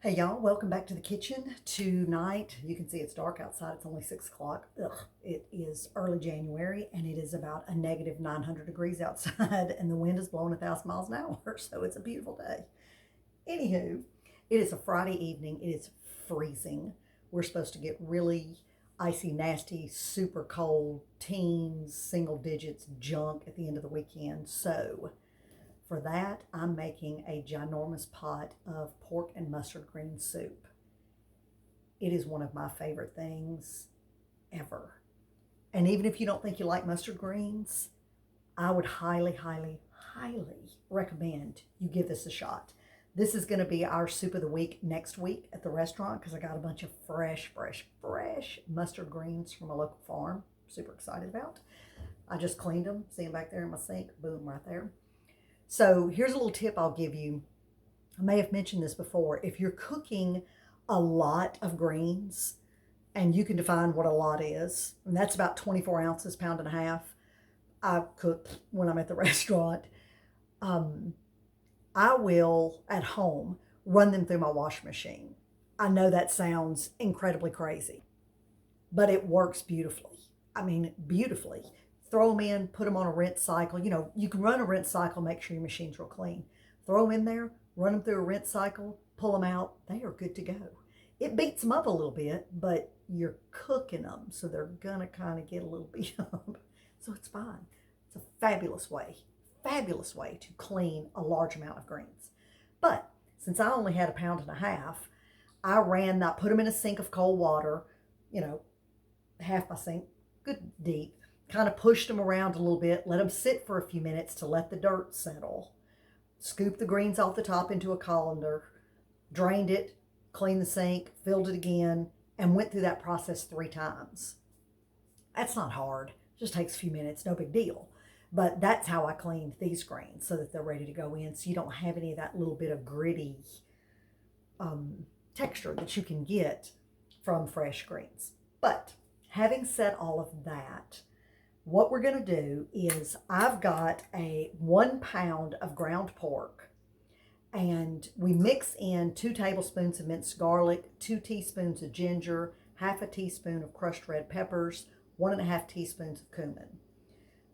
Hey y'all, welcome back to the kitchen. Tonight, you can see it's dark outside. It's only 6 o'clock. It is early January and it is about a negative 900 degrees outside and the wind is blowing 1,000 miles an hour. So it's a beautiful day. Anywho, it is a Friday evening. It is freezing. We're supposed to get really icy, nasty, super cold, teens, single digits junk at the end of the weekend. So for that, I'm making a ginormous pot of pork and mustard green soup. It is one of my favorite things ever. And even if you don't think you like mustard greens, I would highly, highly, highly recommend you give this a shot. This is going to be our soup of the week next week at the restaurant because I got a bunch of fresh mustard greens from a local farm. Super excited about. I just cleaned them. See them back there in my sink. Boom, right there. So here's a little tip I'll give you. I may have mentioned this before. If you're cooking a lot of greens, and you can define what a lot is, and that's about 24 ounces, pound and a half. I cook when I'm at the restaurant. I will, at home, run them through my washing machine. I know that sounds incredibly crazy, but it works beautifully. I mean, beautifully. Throw them in, put them on a rinse cycle. You know, you can run a rinse cycle, make sure your machine's real clean. Throw them in there, run them through a rinse cycle, pull them out. They are good to go. It beats them up a little bit, but you're cooking them, so they're going to kind of get a little beat up. So it's fine. It's a fabulous way to clean a large amount of greens. But since I only had a pound and a half, I put them in a sink of cold water, you know, half my sink, good deep. Kind of pushed them around a little bit, let them sit for a few minutes to let the dirt settle. Scooped the greens off the top into a colander, drained it, cleaned the sink, filled it again, and went through that process 3 times. That's not hard. It just takes a few minutes, no big deal. But that's how I cleaned these greens so that they're ready to go in, so you don't have any of that little bit of gritty texture that you can get from fresh greens. But having said all of that, what we're going to do is I've got a 1 pound of ground pork, and we mix in 2 tablespoons of minced garlic, 2 teaspoons of ginger, half a teaspoon of crushed red peppers, 1.5 teaspoons of cumin.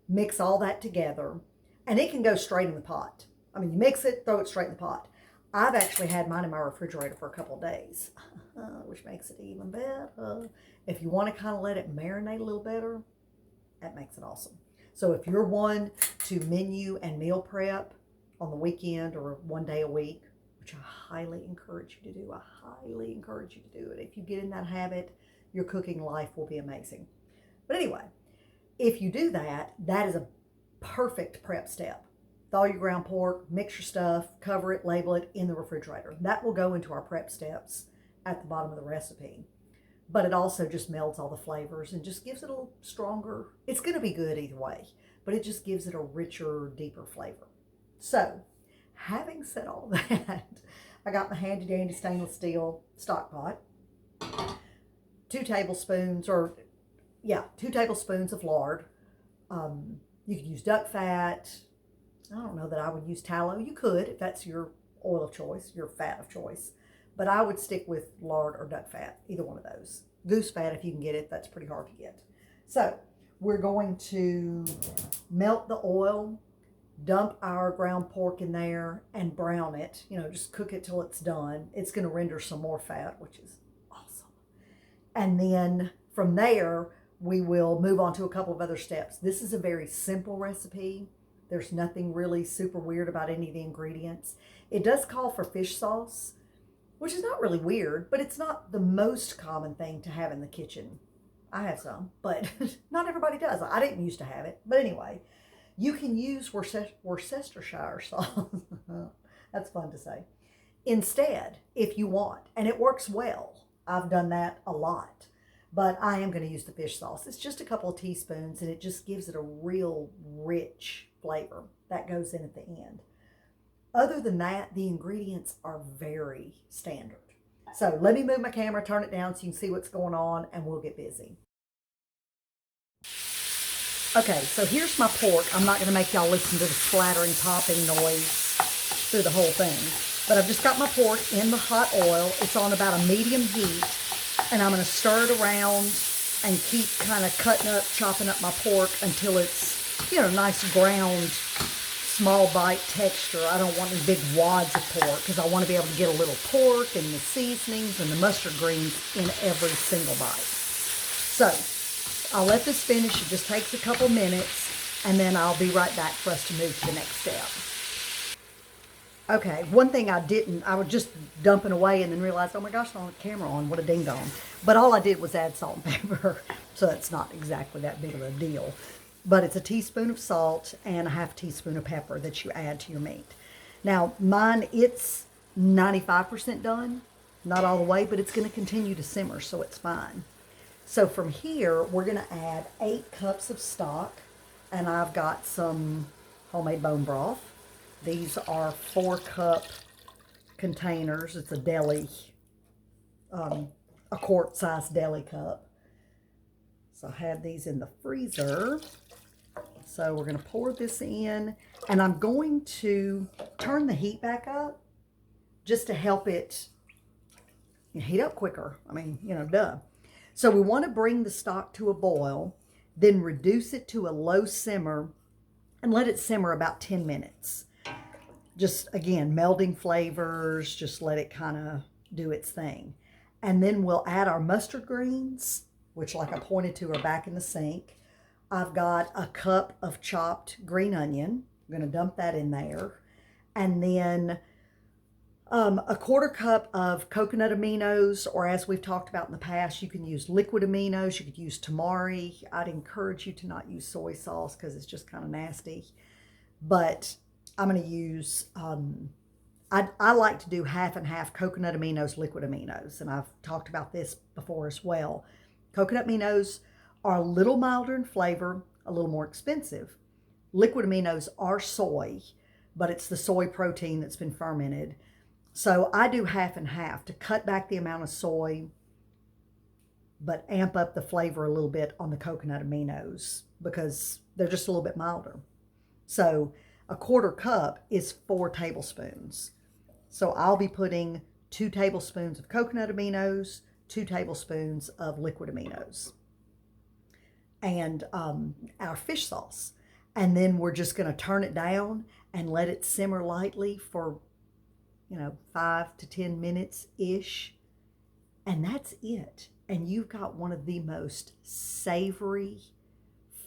Mix all that together, and it can go straight in the pot. I mean, you mix it, throw it straight in the pot. I've actually had mine in my refrigerator for a couple of days, which makes it even better. If you want to kind of let it marinate a little better, that makes it awesome. So if you're one to menu and meal prep on the weekend or 1 day a week, which I highly encourage you to do, I highly encourage you to do it. If you get in that habit, your cooking life will be amazing. But anyway, if you do that, that is a perfect prep step. Thaw your ground pork, mix your stuff, cover it, label it in the refrigerator. That will go into our prep steps at the bottom of the recipe. But it also just melds all the flavors and just gives it a little stronger. It's going to be good either way, but it just gives it a richer, deeper flavor. So, having said all that, I got my handy dandy stainless steel stock pot, 2 tablespoons of lard. You could use duck fat. I don't know that I would use tallow. You could if that's your oil of choice, your fat of choice. But I would stick with lard or duck fat, either one of those. Goose fat, if you can get it, that's pretty hard to get. So we're going to melt the oil, dump our ground pork in there, and brown it. You know, just cook it till it's done. It's going to render some more fat, which is awesome. And then from there, we will move on to a couple of other steps. This is a very simple recipe. There's nothing really super weird about any of the ingredients. It does call for fish sauce, which is not really weird, but it's not the most common thing to have in the kitchen. I have some, but not everybody does. I didn't used to have it. But anyway, you can use Worcestershire sauce. That's fun to say. Instead, if you want, and it works well. I've done that a lot, but I am going to use the fish sauce. It's just a couple of teaspoons, and it just gives it a real rich flavor that goes in at the end. Other than that, the ingredients are very standard. So let me move my camera, turn it down so you can see what's going on, and we'll get busy. Okay, so here's my pork. I'm not going to make y'all listen to the splattering, popping noise through the whole thing. But I've just got my pork in the hot oil. It's on about a medium heat. And I'm going to stir it around and keep kind of chopping up my pork until it's, you know, nice ground, small bite texture. I don't want any big wads of pork because I want to be able to get a little pork and the seasonings and the mustard greens in every single bite. So I'll let this finish. It just takes a couple minutes, and then I'll be right back for us to move to the next step. Okay, one thing I was just dumping away and then realized, oh my gosh, I don't have the camera on, what a ding dong. But all I did was add salt and pepper, so it's not exactly that big of a deal. But it's a teaspoon of salt and a half teaspoon of pepper that you add to your meat. Now, mine, it's 95% done, not all the way, but it's gonna continue to simmer, so it's fine. So from here, we're gonna add 8 cups of stock, and I've got some homemade bone broth. These are 4-cup containers. It's a deli, a quart-sized deli cup. So I had these in the freezer. So we're going to pour this in, and I'm going to turn the heat back up just to help it heat up quicker. I mean, you know, duh. So we want to bring the stock to a boil, then reduce it to a low simmer and let it simmer about 10 minutes. Just, again, melding flavors, just let it kind of do its thing. And then we'll add our mustard greens, which, like I pointed to, are back in the sink. I've got a cup of chopped green onion. I'm going to dump that in there. And then a 1/4 cup of coconut aminos, or as we've talked about in the past, you can use liquid aminos. You could use tamari. I'd encourage you to not use soy sauce because it's just kind of nasty. But I'm going to use, I like to do half and half coconut aminos, liquid aminos. And I've talked about this before as well. Coconut aminos are a little milder in flavor, a little more expensive. Liquid aminos are soy, but it's the soy protein that's been fermented. So I do half and half to cut back the amount of soy, but amp up the flavor a little bit on the coconut aminos because they're just a little bit milder. So a 1/4 cup is 4 tablespoons. So I'll be putting 2 tablespoons of coconut aminos, 2 tablespoons of liquid aminos, and our fish sauce. And then we're just going to turn it down and let it simmer lightly for, 5 to 10 minutes-ish. And that's it. And you've got one of the most savory,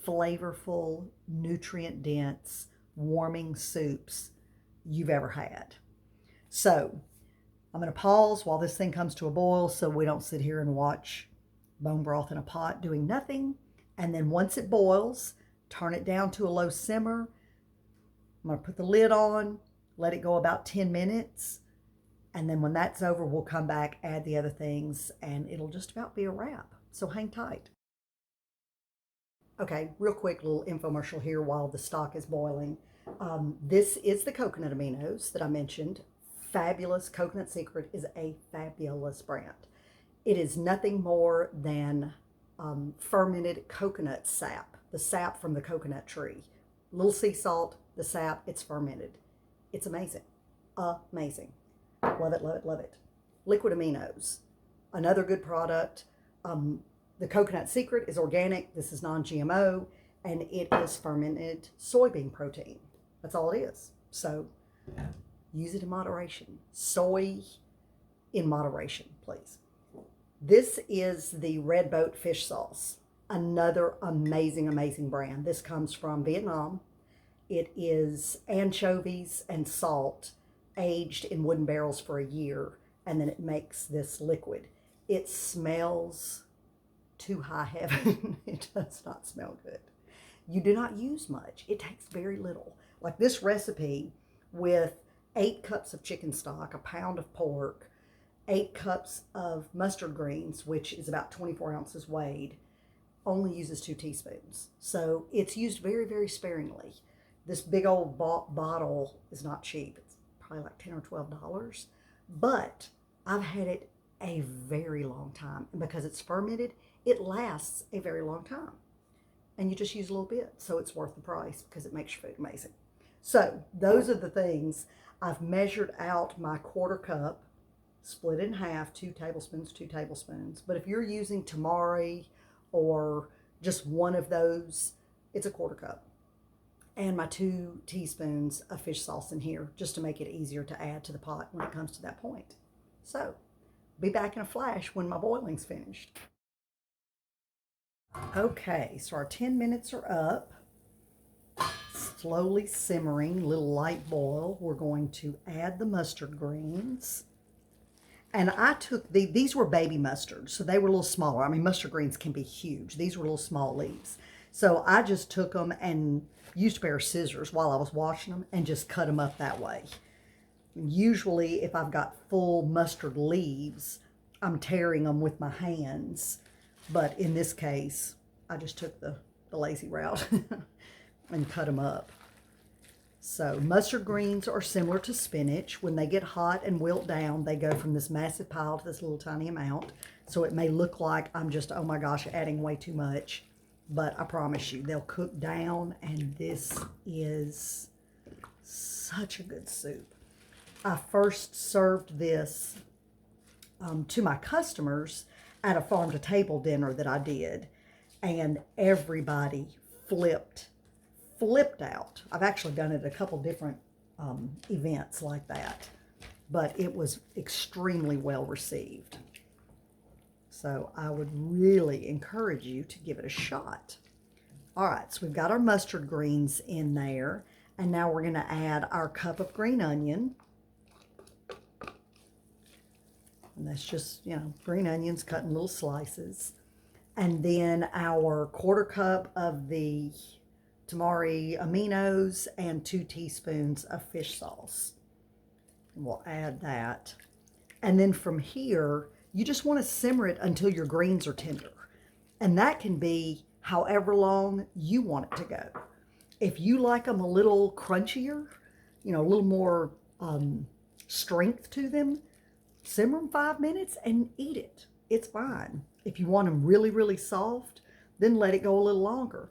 flavorful, nutrient-dense, warming soups you've ever had. So I'm going to pause while this thing comes to a boil so we don't sit here and watch bone broth in a pot doing nothing. And then once it boils, turn it down to a low simmer. I'm going to put the lid on, let it go about 10 minutes. And then when that's over, we'll come back, add the other things, and it'll just about be a wrap. So hang tight. Okay, real quick little infomercial here while the stock is boiling. This is the coconut aminos that I mentioned. Fabulous. Coconut Secret is a fabulous brand. It is nothing more than fermented coconut sap, the sap from the coconut tree. A little sea salt, the sap, it's fermented. It's amazing. Amazing. Love it, love it, love it. Liquid aminos, another good product. The Coconut Secret is organic. This is non-GMO, and it is fermented soybean protein. That's all it is. So use it in moderation. Soy in moderation, please. This is the Red Boat fish sauce. Another amazing, amazing brand. This comes from Vietnam. It is anchovies and salt aged in wooden barrels for a year, and then it makes this liquid. It smells to high heaven. It does not smell good. You do not use much. It takes very little. Like this recipe with 8 cups of chicken stock, a pound of pork, 8 cups of mustard greens, which is about 24 ounces weighed, only uses 2 teaspoons. So it's used very, very sparingly. This big old bottle is not cheap. It's probably like $10 or $12, but I've had it a very long time. And because it's fermented, it lasts a very long time. And you just use a little bit, so it's worth the price because it makes your food amazing. So those are the things. I've measured out my 1/4 cup, split in half, 2 tablespoons, 2 tablespoons. But if you're using tamari or just one of those, it's a 1/4 cup. And my 2 teaspoons of fish sauce in here, just to make it easier to add to the pot when it comes to that point. So, be back in a flash when my boiling's finished. Okay, so our 10 minutes are up. Slowly simmering, little light boil. We're going to add the mustard greens. And I took, these were baby mustards, so they were a little smaller. I mean, mustard greens can be huge. These were little small leaves. So I just took them and used a pair of scissors while I was washing them and just cut them up that way. Usually, if I've got full mustard leaves, I'm tearing them with my hands. But in this case, I just took the lazy route and cut them up. So mustard greens are similar to spinach. When they get hot and wilt down, they go from this massive pile to this little tiny amount. So it may look like I'm just, oh my gosh, adding way too much. But I promise you, they'll cook down, and this is such a good soup. I first served this to my customers at a farm-to-table dinner that I did, and everybody flipped out. I've actually done it at a couple different events like that, but it was extremely well received. So I would really encourage you to give it a shot. All right, so we've got our mustard greens in there, and now we're going to add our cup of green onion. And that's just, you know, green onions cut in little slices. And then our 1/4 cup of the tamari aminos and 2 teaspoons of fish sauce. And we'll add that. And then from here, you just want to simmer it until your greens are tender. And that can be however long you want it to go. If you like them a little crunchier, you know, a little more strength to them, simmer them 5 minutes and eat it. It's fine. If you want them really, really soft, then let it go a little longer.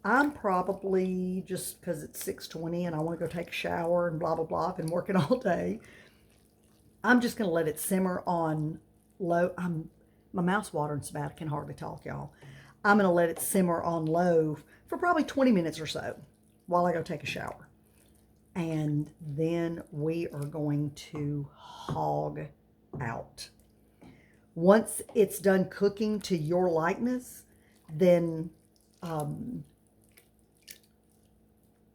I'm probably, just because it's 6:20 and I want to go take a shower and blah, blah, blah, I've been working all day, I'm just going to let it simmer on low. My mouth's watering so bad I can hardly talk, y'all. I'm going to let it simmer on low for probably 20 minutes or so while I go take a shower. And then we are going to hog out. Once it's done cooking to your likeness, then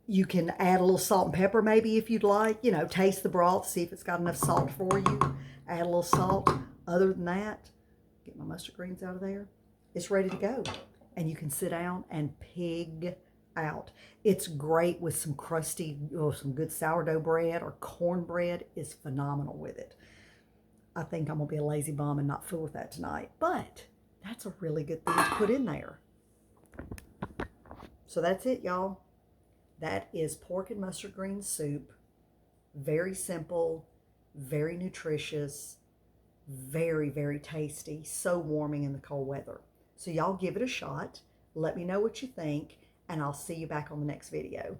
you can add a little salt and pepper maybe if you'd like. You know, taste the broth, see if it's got enough salt for you. Add a little salt. Other than that, get my mustard greens out of there. It's ready to go. And you can sit down and pig out. It's great with some crusty, or some good sourdough bread, or cornbread is phenomenal with it. I think I'm going to be a lazy bum and not fool with that tonight. But that's a really good thing to put in there. So that's it, y'all. That is pork and mustard green soup. Very simple, very nutritious, very, very tasty. So warming in the cold weather. So y'all give it a shot. Let me know what you think, and I'll see you back on the next video.